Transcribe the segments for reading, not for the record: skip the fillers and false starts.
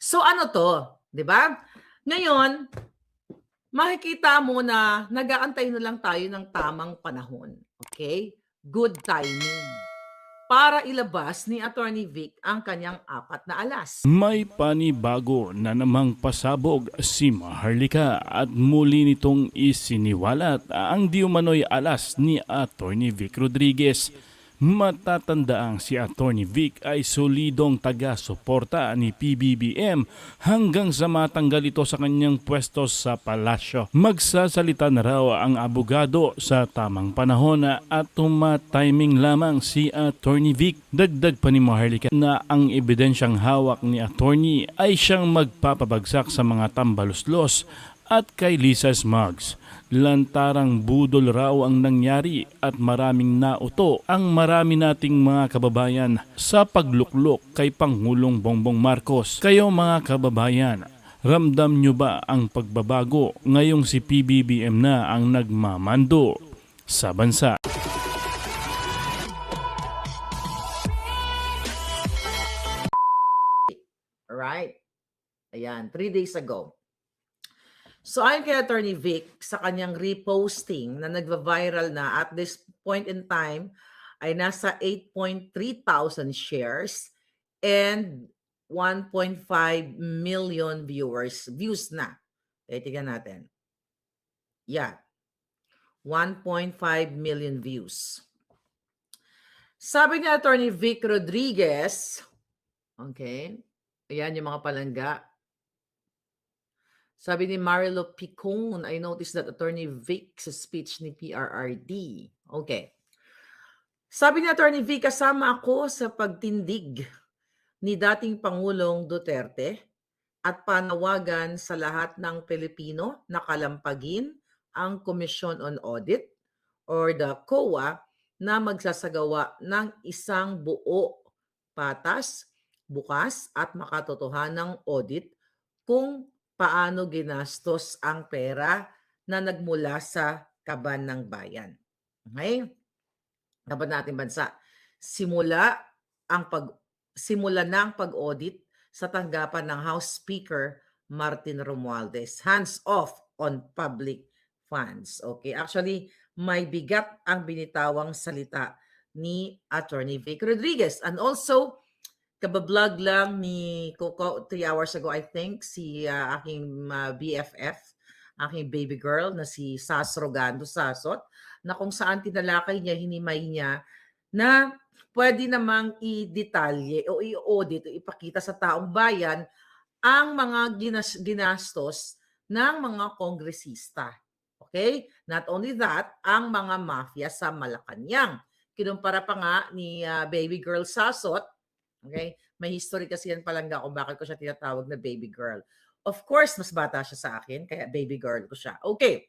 So ano 'to, 'di ba? Ngayon, makikita mo na nag-aantay na lang tayo ng tamang panahon, okay? Good timing para ilabas ni Attorney Vic ang kanyang 4 na alas. May panibago na namang pasabog si Maharlika at muli nitong isiniwalat ang di umano'y alas ni Atty. Vic Rodriguez. Matatandaang si Atty. Vic ay solidong taga-suporta ni PBBM hanggang sa matanggal ito sa kanyang pwesto sa palasyo. Magsasalita na raw ang abogado sa tamang panahon at tumatiming lamang si Atty. Vic. Dagdag pa ni Maharlika na ang ebidensyang hawak ni attorney ay siyang magpapabagsak sa mga tambaluslos at kay Lisa Smugs. Lantarang budol raw ang nangyari at maraming nauto ang marami nating mga kababayan sa pagluklok kay Pangulong Bongbong Marcos. Kayo mga kababayan, ramdam nyo ba ang pagbabago ngayong si PBBM na ang nagmamando sa bansa? Alright? Ayan, 3 days ago. So ayon kay Attorney Vic, sa kanyang reposting na nagva-viral na at this point in time ay nasa 8,300 shares and 1.5 million views na. Tingnan natin. Yeah. 1.5 million views. Sabi ni Attorney Vic Rodriguez, okay, ayan yung mga palangga. Sabi ni Marilo Picon, I noticed that Attorney Vic sa speech ni PRRD. Okay. Sabi ni Attorney Vic, kasama ako sa pagtindig ni dating Pangulong Duterte at panawagan sa lahat ng Pilipino na kalampagin ang Commission on Audit or the COA na magsasagawa ng isang buo, patas, bukas at makatotohanang audit kung paano ginastos ang pera na nagmula sa kaban ng bayan. Okay? Kaban nating bansa. Simula na ang pag-audit sa tanggapan ng House Speaker Martin Romualdez. Hands off on public funds. Okay? Actually, may bigat ang binitawang salita ni Attorney Vic Rodriguez. And also, kabablog lang ni Coco 3 hours ago, I think, si aking BFF, aking baby girl na si Sas Rogando Sasot, na kung saan tinalakay niya, hinimay niya, na pwede namang i-detalye o i-audit o ipakita sa taong bayan ang mga ginastos ng mga kongresista. Okay? Not only that, ang mga mafia sa Malacanang. Kinumpara pa nga ni baby girl Sasot. Okay? May history kasi yan palangga kung bakit ko siya tinatawag na baby girl. Of course, mas bata siya sa akin, kaya baby girl ko siya. Okay.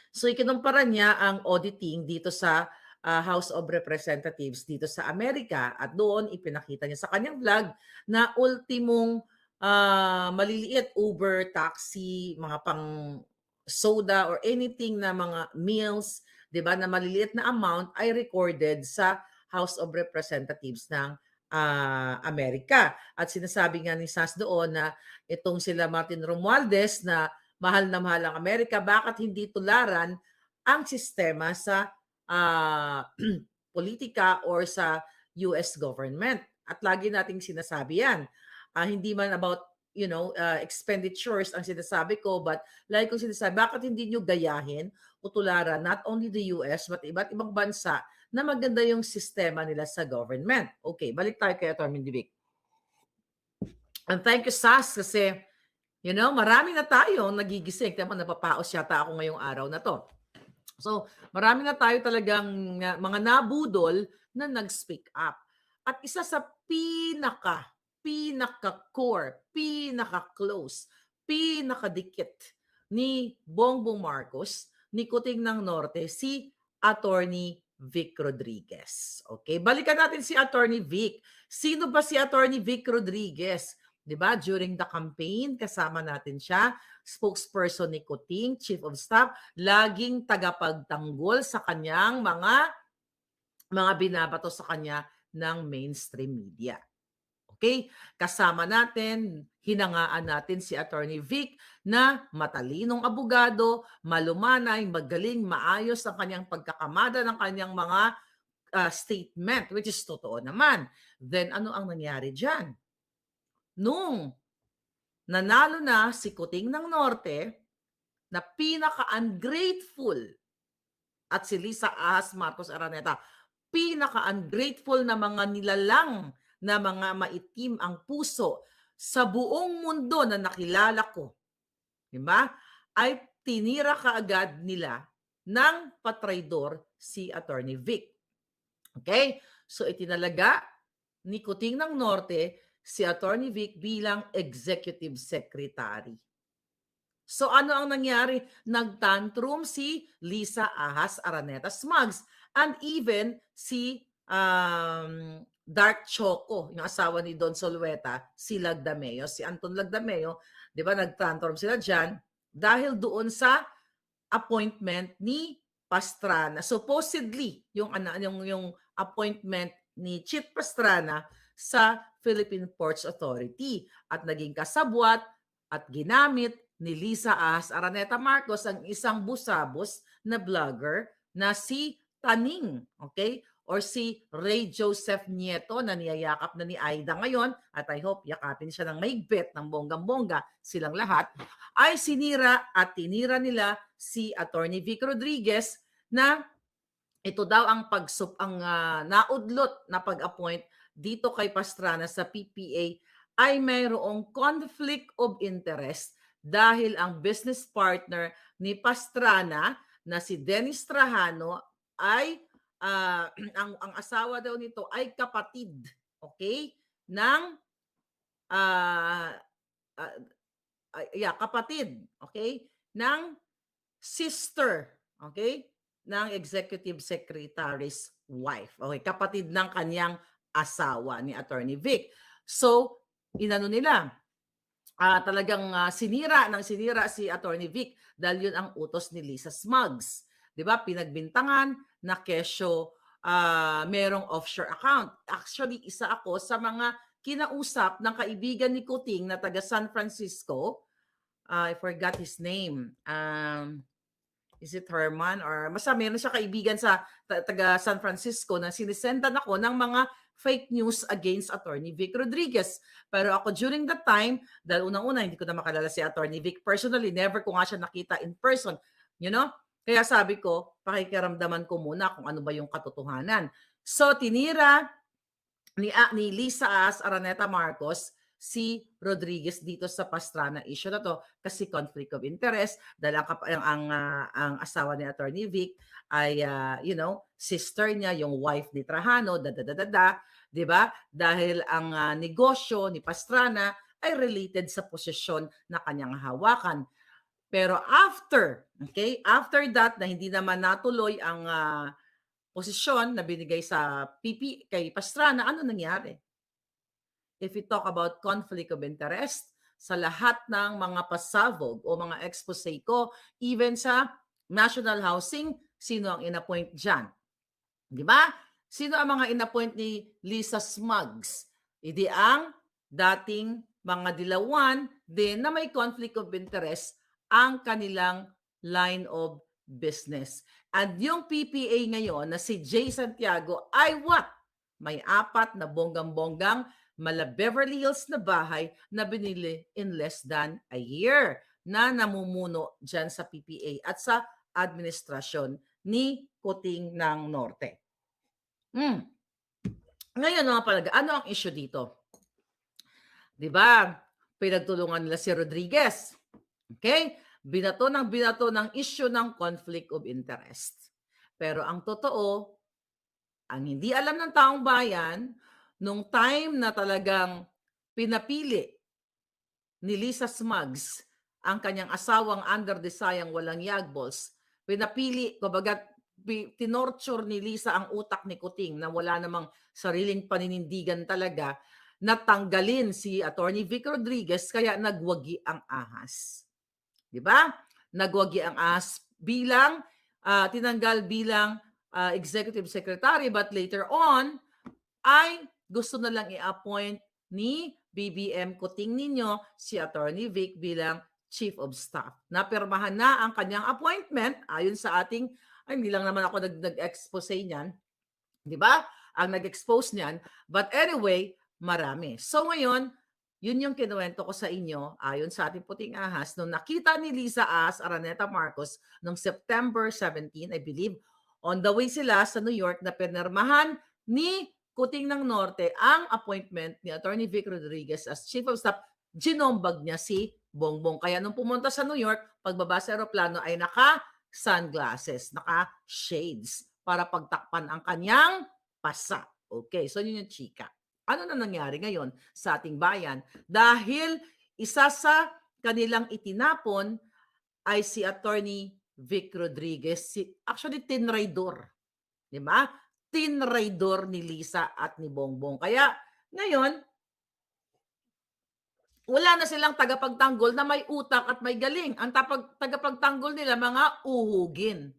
So, ikinumpara niya ang auditing dito sa House of Representatives dito sa Amerika at doon ipinakita niya sa kanyang vlog na ultimong maliliit Uber, taxi, mga pang soda or anything na mga meals, 'di ba, na maliliit na amount ay recorded sa House of Representatives ng Amerika. At sinasabi nga ni Sas doon na itong sila Martin Romualdez na mahal na mahal ang Amerika, bakit hindi tularan ang sistema sa politika or sa US government? At lagi nating sinasabi yan. Hindi man about expenditures ang sinasabi ko, but like kong sinasabi, bakit hindi nyo gayahin o tularan not only the US but iba't ibang bansa na maganda yung sistema nila sa government. Okay, balik tayo kay Atty. Vic. And thank you, Sas, kasi marami na tayo nagigising. Tama, napapaos yata ako ngayong araw na to. So, marami na tayo talagang mga nabudol na nag-speak up. At isa sa pinaka-core, pinaka-close, pinakadikit ni Bongbong Marcos, ni Kuting ng Norte, si Attorney Vic Rodriguez. Okay, balikan natin si Attorney Vic. Sino ba si Attorney Vic Rodriguez? 'Di ba? During the campaign, kasama natin siya, spokesperson ni Kuting, Chief of Staff, laging tagapagtanggol sa kanyang mga binabato sa kanya ng mainstream media. Okay? Kasama natin, hinangaan natin si Attorney Vic na matalinong abogado, malumanay, magaling, maayos ang kanyang pagkakamada ng kanyang mga statement, which is totoo naman. Then ano ang nangyari dyan? Nung nanalo na si Kuting ng Norte, na pinaka-ungrateful, at si Lisa Ahas Marcos Araneta, pinaka-ungrateful na mga nilalang na mga maitim ang puso sa buong mundo na nakilala ko, di ba? Ay tinira kaagad nila ng patraydor si Attorney Vic. Okay? So itinalaga ni Kuting ng Norte si Attorney Vic bilang Executive Secretary. So ano ang nangyari? Nagtantrum si Lisa Ahas Araneta Smugs and even si Dark Choco, yung asawa ni Don Solueta, si Lagdameo, si Anton Lagdameo, di ba nagtantrum sila dyan dahil doon sa appointment ni Pastrana. Supposedly, yung appointment ni Chit Pastrana sa Philippine Ports Authority at naging kasabwat at ginamit ni Lisa Ahas Araneta Marcos ang isang busabos na vlogger na si Taning, okay? Or si Ray Joseph Nieto na niyayakap na ni Aida ngayon at I hope yakapin siya ng maigpit ng bonggang-bongga silang lahat, ay sinira at tinira nila si Attorney Vic Rodriguez na ito daw ang naudlot na pag-appoint dito kay Pastrana sa PPA ay mayroong conflict of interest dahil ang business partner ni Pastrana na si Dennis Trajano ay ang asawa daw nito ay kapatid, okay, ng kapatid, okay, ng sister, okay, ng executive secretary's wife. Okay, kapatid ng kanyang asawa ni Attorney Vic. So, inano nila, talagang sinira si Attorney Vic dahil yun ang utos ni Lisa Smugs. 'Di ba? Pinagbintangan na kesyo merong offshore account. Actually, isa ako sa mga kinausap ng kaibigan ni Kuting na taga San Francisco. I forgot his name. Is it Herman? Or basta meron siya kaibigan sa taga San Francisco na sinisendan ako ng mga fake news against Attorney Vic Rodriguez. Pero ako during that time, dahil unang-una hindi ko na makalala si Attorney Vic personally, never ko nga siya nakita in person. You know? Kaya sabi ko, pakikiramdaman ko muna kung ano ba yung katotohanan. So, tinira ni Lisa Ahas Araneta Marcos si Rodriguez dito sa Pastrana issue na to kasi conflict of interest dahil ang asawa ni Attorney Vic ay sister niya, yung wife ni Trajano, di ba? Dahil ang negosyo ni Pastrana ay related sa posisyon na kanyang hawakan. Pero after that na hindi naman natuloy ang posisyon na binigay sa PP kay Pastrana, ano nangyari? If we talk about conflict of interest, sa lahat ng mga pasabog o mga expose ko, even sa National Housing, sino ang inappoint dyan? Di ba? Sino ang mga inappoint ni Lisa Smugs? Idi ang dating mga dilawan din na may conflict of interest ang kanilang line of business. At yung PPA ngayon na si Jay Santiago ay what? May 4 na bonggang-bonggang mala Beverly Hills na bahay na binili in less than a year na namumuno dyan sa PPA at sa administrasyon ni Kuting ng Norte. Ngayon mga palaga, ano ang issue dito? Diba? Pinagtulungan nila si Rodriguez. Okay? Binato ng issue ng conflict of interest. Pero ang totoo, ang hindi alam ng taong bayan, nung time na talagang pinapili ni Lisa Smugs ang kanyang asawang under the sayang walang yagbols, pinapili, kumbaga, tinorture ni Lisa ang utak ni Kuting na wala namang sariling paninindigan talaga, natanggalin si Attorney Vic Rodriguez kaya nagwagi ang ahas. Di ba? Nagwagi ang ahas bilang, tinanggal bilang executive secretary but later on ay gusto na lang i-appoint ni BBM Kuting ninyo, si Attorney Vic bilang Chief of Staff. Napirmahan na ang kanyang appointment ayon sa ating, hindi lang naman ako nag-expose niyan, di ba? Ang nag-expose niyan. But anyway, marami. So ngayon, yun yung kinuwento ko sa inyo ayon sa ating puting ahas nung nakita ni Lisa As Araneta Marcos noong September 17, I believe, on the way sila sa New York na pinirmahan ni Kuting ng Norte ang appointment ni Attorney Vic Rodriguez as Chief of Staff. Ginombag niya si Bongbong. Kaya nung pumunta sa New York, pagbaba sa aeroplano ay naka-sunglasses, naka-shades para pagtakpan ang kanyang pasa. Okay, so yun yung chika. Ano na nangyari ngayon sa ating bayan? Dahil isa sa kanilang itinapon ay si Attorney Vic Rodriguez, actually tinraidor. Di ba? Tinraidor ni Lisa at ni Bongbong. Kaya ngayon, wala na silang tagapagtanggol na may utak at may galing. Ang tagapagtanggol nila, mga uhugin.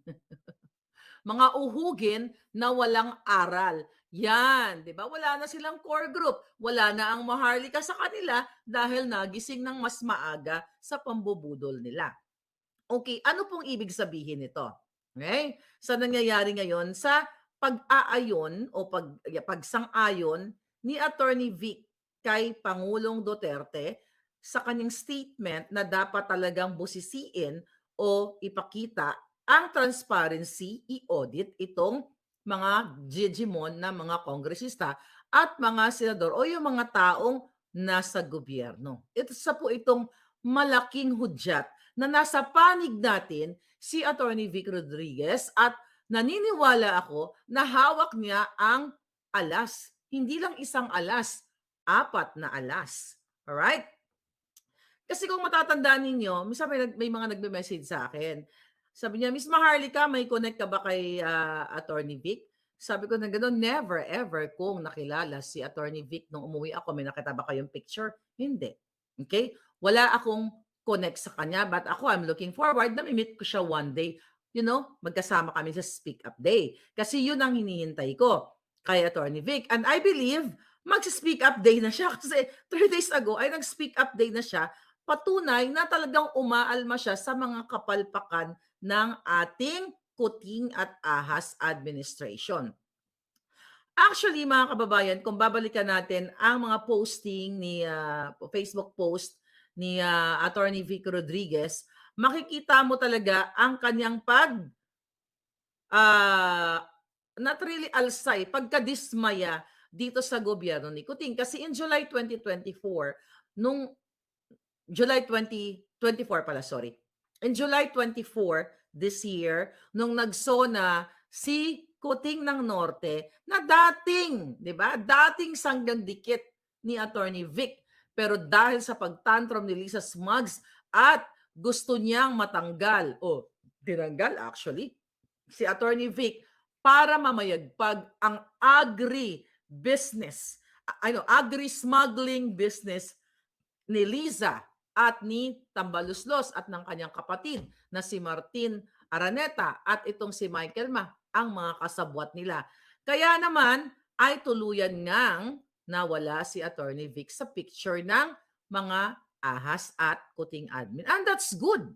Mga uhugin na walang aral. Yan, di ba? Wala na silang core group. Wala na ang maharlika sa kanila dahil nagising ng mas maaga sa pambubudol nila. Okay, ano pong ibig sabihin nito? Okay? Sa nangyayari ngayon sa pag-aayon o pagsang-ayon ni Attorney Vic kay Pangulong Duterte sa kanyang statement na dapat talagang busisiin o ipakita ang transparency, i-audit itong mga jejemon na mga kongresista at mga senador o yung mga taong nasa gobyerno. Isa po itong malaking hudyat na nasa panig natin si Attorney Vic Rodriguez at naniniwala ako na hawak niya ang alas. Hindi lang isang alas, 4 na alas. Alright? Kasi kung matatandaan ninyo, may mga nagme-message sa akin. Sabi niya, Miss Maharlika, may connect ka ba kay Attorney Vic? Sabi ko na gano'n, never ever kong nakilala si Attorney Vic nung umuwi ako. May nakita ba kayong picture? Hindi. Okay? Wala akong connect sa kanya, but ako, I'm looking forward na meet ko siya one day. You know, magkasama kami sa Speak Up Day. Kasi yun ang hinihintay ko kay Attorney Vic. And I believe, mag-Speak Up Day na siya. Kasi 3 days ago ay nag-Speak Up Day na siya. Patunay na talagang umaalma siya sa mga kapalpakan ng ating Kuting at Ahas administration. Actually, mga kababayan, kung babalikan natin ang mga posting ni Facebook post ni Attorney Vic Rodriguez, makikita mo talaga ang kanyang not really alsay, pagkadismaya dito sa gobyerno ni Kuting. Kasi in July 2024, nung July 2024 pala, sorry. In July 24 this year, nung nagsona si Kuting ng Norte na dating, 'di ba? Dating sanggang dikit ni Attorney Vic. Pero dahil sa pagtantrum ni Lisa Smugs at gusto niyang matanggal o tinanggal actually si Attorney Vic para mamayagpag ang agri-business, agri-smuggling business ni Liza at ni Tambaluslos at ng kanyang kapatid na si Martin Araneta at itong si Michael Ma, ang mga kasabwat nila. Kaya naman ay tuluyan ngang nawala si Attorney Vic sa picture ng mga ahas at Kuting admin. And that's good.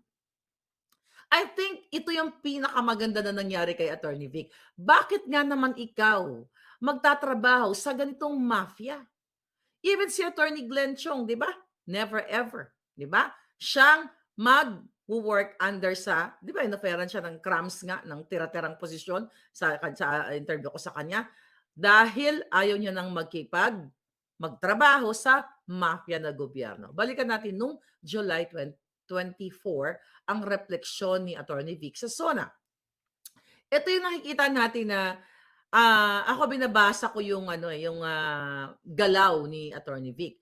I think ito yung pinakamaganda na nangyari kay Attorney Vic. Bakit nga naman ikaw magtatrabaho sa ganitong mafia? Even si Attorney Glenn Chong, di ba? Never ever. Di ba? Siyang mag-work under sa, di ba, inoferan siya ng crumbs nga, ng tira-tirang posisyon sa interview ko sa kanya dahil ayaw niya nang magtrabaho sa mafia na gobyerno. Balikan natin nung July 2024 ang refleksyon ni Attorney Vic sa SONA. Ito yung nakikita natin na ako binabasa ko yung galaw ni Attorney Vic.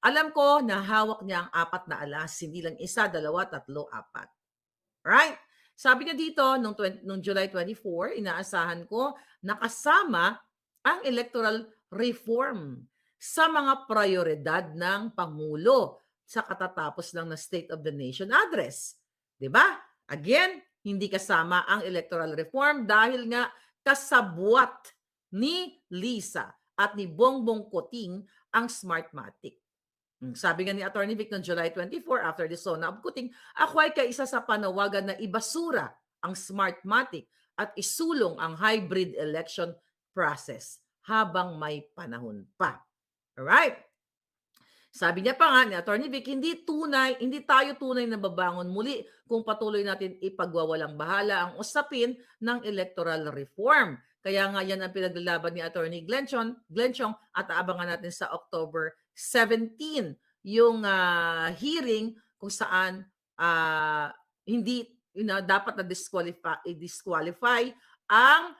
Alam ko na hawak niya ang 4 na alas, hindi lang 1, 2, 3, 4. Right? Sabi niya dito, nung July 24, inaasahan ko na kasama ang electoral reform sa mga prioridad ng Pangulo sa katatapos lang na State of the Nation address. Diba? Again, hindi kasama ang electoral reform dahil nga kasabwat ni Lisa at ni Bongbong Kuting ang Smartmatic. Sabi nga ni Attorney Vic noong July 24 after the SONA of Kuting, ako ay kaisa sa panawagan na ibasura ang Smartmatic at isulong ang hybrid election process habang may panahon pa. Alright? Sabi niya pa nga ni Attorney Vic, hindi tayo tunay na babangon muli kung patuloy natin ipagwawalang bahala ang usapin ng electoral reform. Kaya nga yan ang pinaglalaban ni Attorney Glenchong at aabangan natin sa October 17 yung hearing kung saan hindi dapat na disqualify ang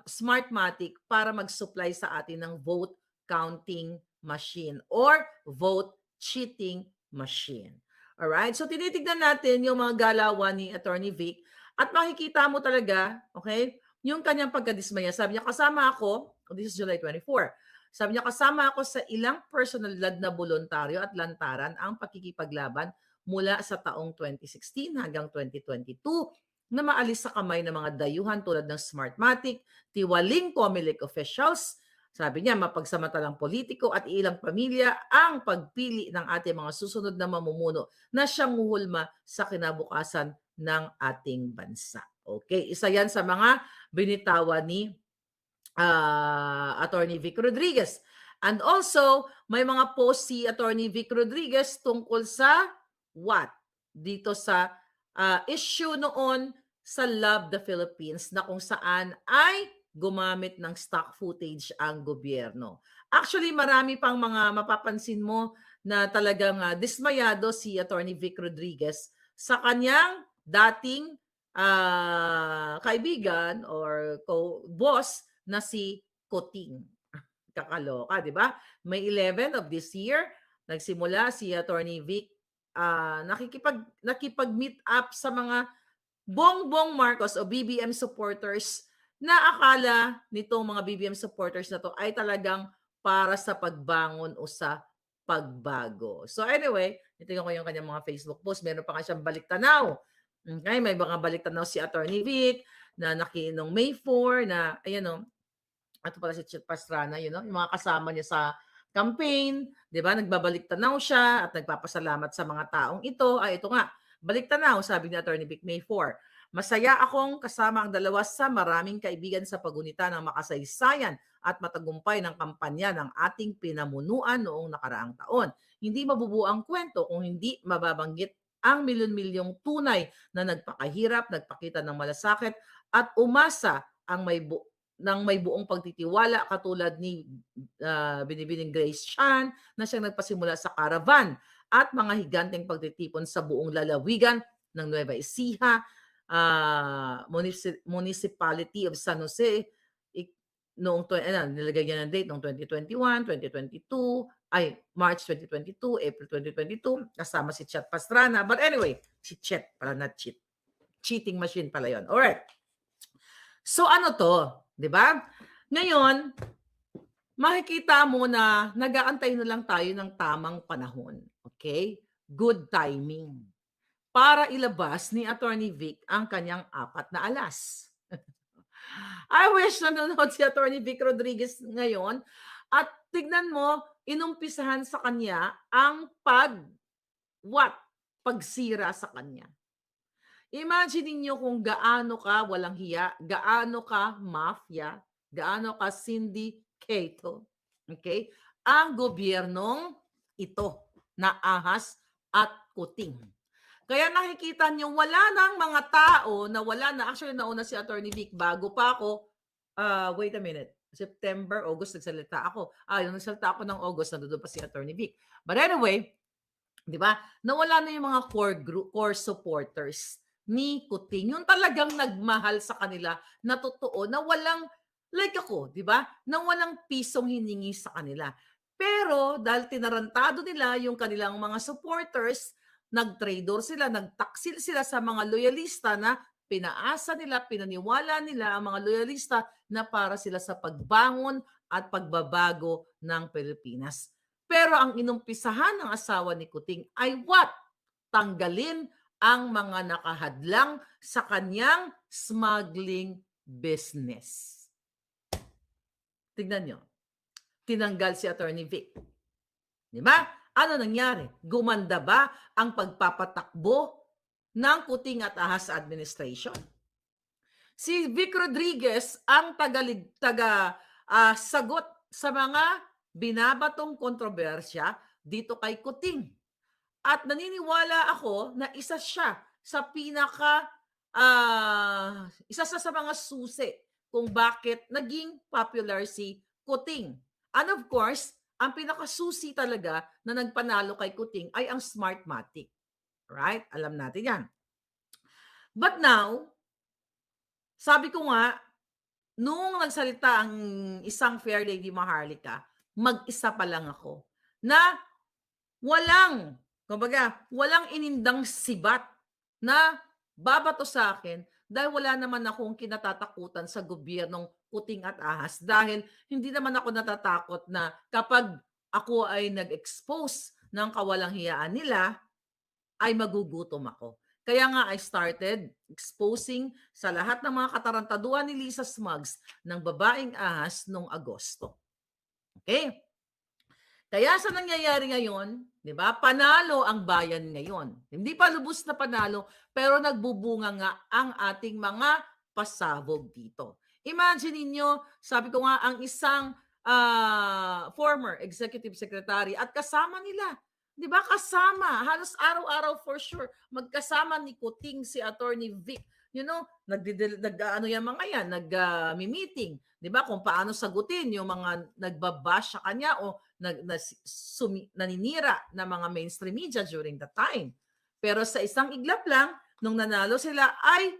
Smartmatic para mag-supply sa atin ng vote counting machine or vote cheating machine. Alright? So tinitignan natin yung mga galawan ni Attorney Vic at makikita mo talaga, okay, yung kanyang pagkadismaya. Sabi niya, kasama ako, this is July 24, sabi niya, kasama ako sa ilang personalidad na voluntaryo at lantaran ang pakikipaglaban mula sa taong 2016 hanggang 2022 na maalis sa kamay ng mga dayuhan tulad ng Smartmatic, tiwaling COMELEC officials. Sabi niya, mapagsamantalang politiko at ilang pamilya ang pagpili ng ating mga susunod na mamumuno na siyang huhulma sa kinabukasan ng ating bansa. Okay, isa yan sa mga binitawan ni Attorney Vic Rodriguez. And also, may mga post si Attorney Vic Rodriguez tungkol sa what? Dito sa issue noon sa Love the Philippines na kung saan ay gumamit ng stock footage ang gobyerno. Actually, marami pang mga mapapansin mo na talagang dismayado si Attorney Vic Rodriguez sa kanyang dating kaibigan or boss na si Kuting. Kakaloka, di ba? May 11 of this year, nagsimula si Attorney Vic nakipag-meet up sa mga Bongbong Marcos o BBM supporters na akala nitong mga BBM supporters na to ay talagang para sa pagbangon o sa pagbago. So anyway, tingnan ko yung kanyang mga Facebook post. Meron pa nga siyang baliktanaw. Okay, may mga baliktanaw si Attorney Vic na noong May 4 na, ayan o, ato pala si Chet Pastrana, yung mga kasama niya sa campaign, di ba? Nagbabaliktanaw siya at nagpapasalamat sa mga taong ito. Ay, ito nga, baliktanaw, sabi ni Attorney Vic May 4. Masaya akong kasama ang dalawa sa maraming kaibigan sa pagunita ng makasaysayan at matagumpay ng kampanya ng ating pinamunuan noong nakaraang taon. Hindi mabubuo ang kwento kung hindi mababanggit ang milyon-milyong tunay na nagpakahirap, nagpakita ng malasakit at umasa ang may buong pagtitiwala katulad ni Binibining Grace Chan na siyang nagpasimula sa Caravan at mga higanteng pagtitipon sa buong lalawigan ng Nueva Ecija, Municipality of San Jose noong nilagay niya ng date noong 2021, 2022, March 2022, April 2022, kasama si Chet Pastrana. But anyway, si Chet pala, not cheat. Cheating machine pala yon. Alright. So ano to? 'Di ba? Ngayon, makikita mo na nag-aantay na lang tayo ng tamang panahon. Okay? Good timing. Para ilabas ni Attorney Vic ang kanyang 4 na alas. I wish nanonood si Attorney Vic Rodriguez ngayon at tignan mo, inumpisahan sa kanya ang pagsira sa kanya. Imagine niyo kung gaano ka walang hiya, gaano ka mafia, gaano ka sindikato, okay? Ang gobyernong ito na ahas at kuting. Kaya nakikita niyo wala nang mga tao na wala na. Actually, nauna si Attorney Vic bago pa ako. Wait a minute. September, August, nagsalita ako. Yung nagsalita ako ng August, nandoon pa si Attorney Vic. But anyway, di ba? Nawala na yung mga core supporters ni Kuting. Yung talagang nagmahal sa kanila na totoo, na walang, like ako, di ba? Na walang pisong hiningi sa kanila. Pero dahil tinarantado nila yung kanilang mga supporters, nag-traitor sila, nagtaksil sila sa mga loyalista na pinaasa nila, pinaniwala nila ang mga loyalista na para sila sa pagbangon at pagbabago ng Pilipinas. Pero ang inumpisahan ng asawa ni Kuting ay what? Tanggalin ang mga nakahadlang sa kanyang smuggling business. Tignan nyo. tinanggal si Attorney Vic. Di ba? Ano nangyari? Gumanda ba ang pagpapatakbo ng kuting at ahas sa administration? Si Vic Rodriguez ang sagot sa mga binabatong kontrobersya dito kay Kuting. At naniniwala ako na isa siya sa isa sa mga susi kung bakit naging popular si Kuting. And of course, ang pinakasusi talaga na nagpanalo kay Kuting ay ang Smartmatic. Right? Alam natin yan. But now, sabi ko nga, nung nagsalita ang isang Fair Lady Maharlika, mag-isa pa lang ako na walang inindang sibat na babato sa akin dahil wala naman akong kinatatakutan sa gobyernong Kuting at Ahas dahil hindi naman ako natatakot na kapag ako ay nag-expose ng kawalang hiyaan nila, ay magugutom ako. Kaya nga I started exposing sa lahat ng mga katarantaduhan ni Lisa Smugs ng babaeng ahas noong Agosto. Okay? Kaya sa nangyayari ngayon, di ba, panalo ang bayan ngayon. Hindi pa lubos na panalo, pero nagbubunga nga ang ating mga pasabog dito. Imagine niyo, sabi ko nga, ang isang former executive secretary at kasama nila, di ba, kasama, halos araw-araw for sure, magkasama ni Kuting si Attorney Vic. You know, nag-meeting, di ba, kung paano sagutin yung mga nagbabash sa kanya o naninira na mga mainstream media during the time. Pero sa isang iglap lang, nung nanalo sila, ay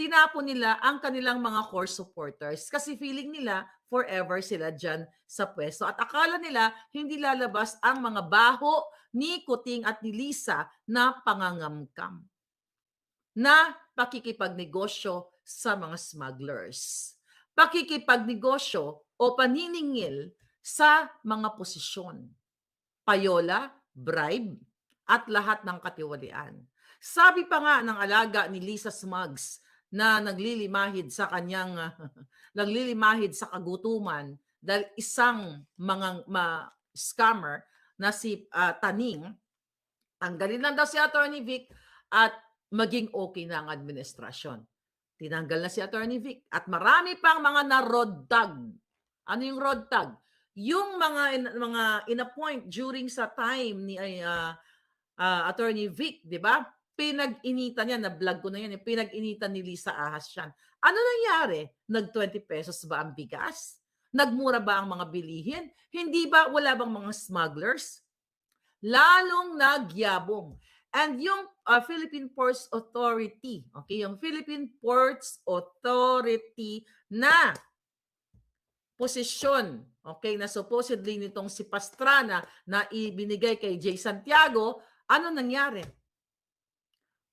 tinapon nila ang kanilang mga core supporters kasi feeling nila forever sila dyan sa pwesto. At akala nila hindi lalabas ang mga baho ni Kuting at ni Lisa na pangangamkam, na pakikipagnegosyo sa mga smugglers, pakikipagnegosyo o paniningil sa mga posisyon, payola, bribe, at lahat ng katiwalian. Sabi pa nga ng alaga ni Lisa Smugs na naglilimahid sa kagutuman dahil isang scammer na si Taning, tanggalin lang daw si Attorney Vic at maging okay na ang administrasyon. Tinanggal na si Attorney Vic at marami pang mga na-road tag. Ano yung road tag? Yung mga in-appoint during sa time ni Attorney Vic, di ba? Pinag-initan niya, na-vlog ko na yan, pinag-initan ni Lisa Ahas yan. Ano nangyari? Nag-20 pesos ba ang bigas? Nagmura ba ang mga bilihin? Hindi ba, wala bang mga smugglers? Lalong nagyabong. And yung Philippine Ports Authority, okay, yung Philippine Ports Authority na posisyon, okay, na supposedly nitong si Pastrana na ibinigay kay Jay Santiago, ano nangyari?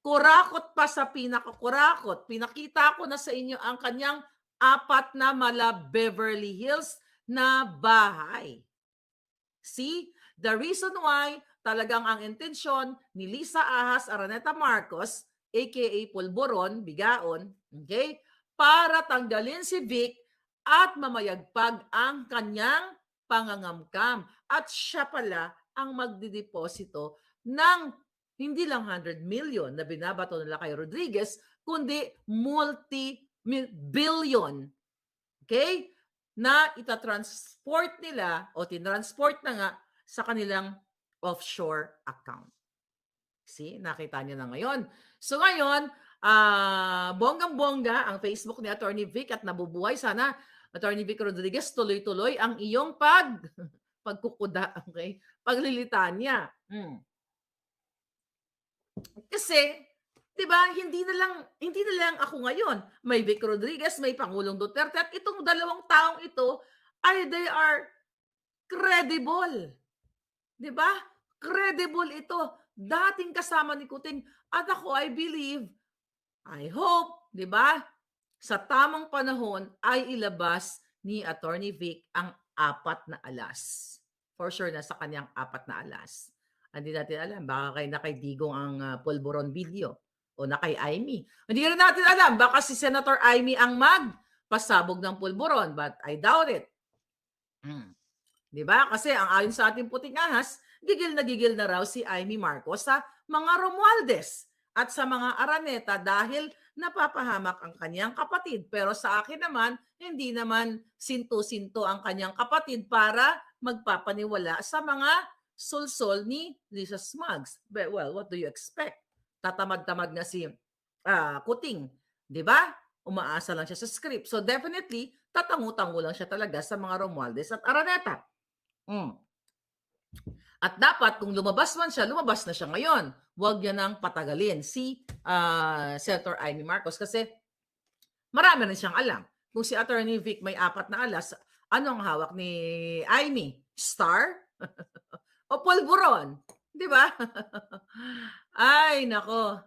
Kurakot pa sa pinakakurakot. Pinakita ko na sa inyo ang kanyang 4 na mala Beverly Hills na bahay. See? The reason why talagang ang intensyon ni Lisa Ahas Araneta Marcos, aka Pulboron, Bigaon, okay, para tanggalin si Vic at mamayagpag ang kanyang pangangamkam. At siya pala ang magdideposito ng hindi lang 100 million na binabato nila kay Rodriguez, kundi multi-billion, okay, na itatransport nila o tinransport na nga sa kanilang offshore account. See, nakita niyo na ngayon. So ngayon, bonggang-bongga ang Facebook ni Attorney Vic at nabubuhay. Sana, Attorney Vic Rodriguez, tuloy-tuloy ang iyong pagkukuda, okay? Paglilitanya. Kasi, 'di ba, hindi na lang ako ngayon. May Vic Rodriguez, may Pangulong Duterte at itong dalawang taong ito ay they are credible. 'Di ba? Credible ito. Dating kasama ni Kuting at ako I believe, I hope, 'di ba? Sa tamang panahon ay ilabas ni Attorney Vic ang 4 na alas. For sure na sa kanyang 4 na alas. Hindi natin alam, baka kay Digong ang Pulboron video o na kay Amy. Hindi rin natin alam, baka si Senator Amy ang magpasabog ng Pulboron, but I doubt it. Hmm. 'Di ba? Kasi ang ayon sa ating puting ahas, gigil na raw si Amy Marcos sa mga Romualdez at sa mga Araneta dahil napapahamak ang kanyang kapatid. Pero sa akin naman, hindi naman sinto-sinto ang kanyang kapatid para magpapaniwala sa mga sulsol ni Lisa Smugs. Well, what do you expect? Tatamad-tamad nga si Kuting, 'di ba? Umaasa lang siya sa script. So definitely, tatangu-tango lang siya talaga sa mga Romualdez at Araneta. Mm. At dapat kung lumabas man siya, lumabas na siya ngayon. Huwag niya nang patagalin si Senator Amy Marcos kasi marami rin siyang alam. Kung si Attorney Vic may 4 na alas, ano ang hawak ni Amy? Star? O pulburon? Di ba? Ay, nako.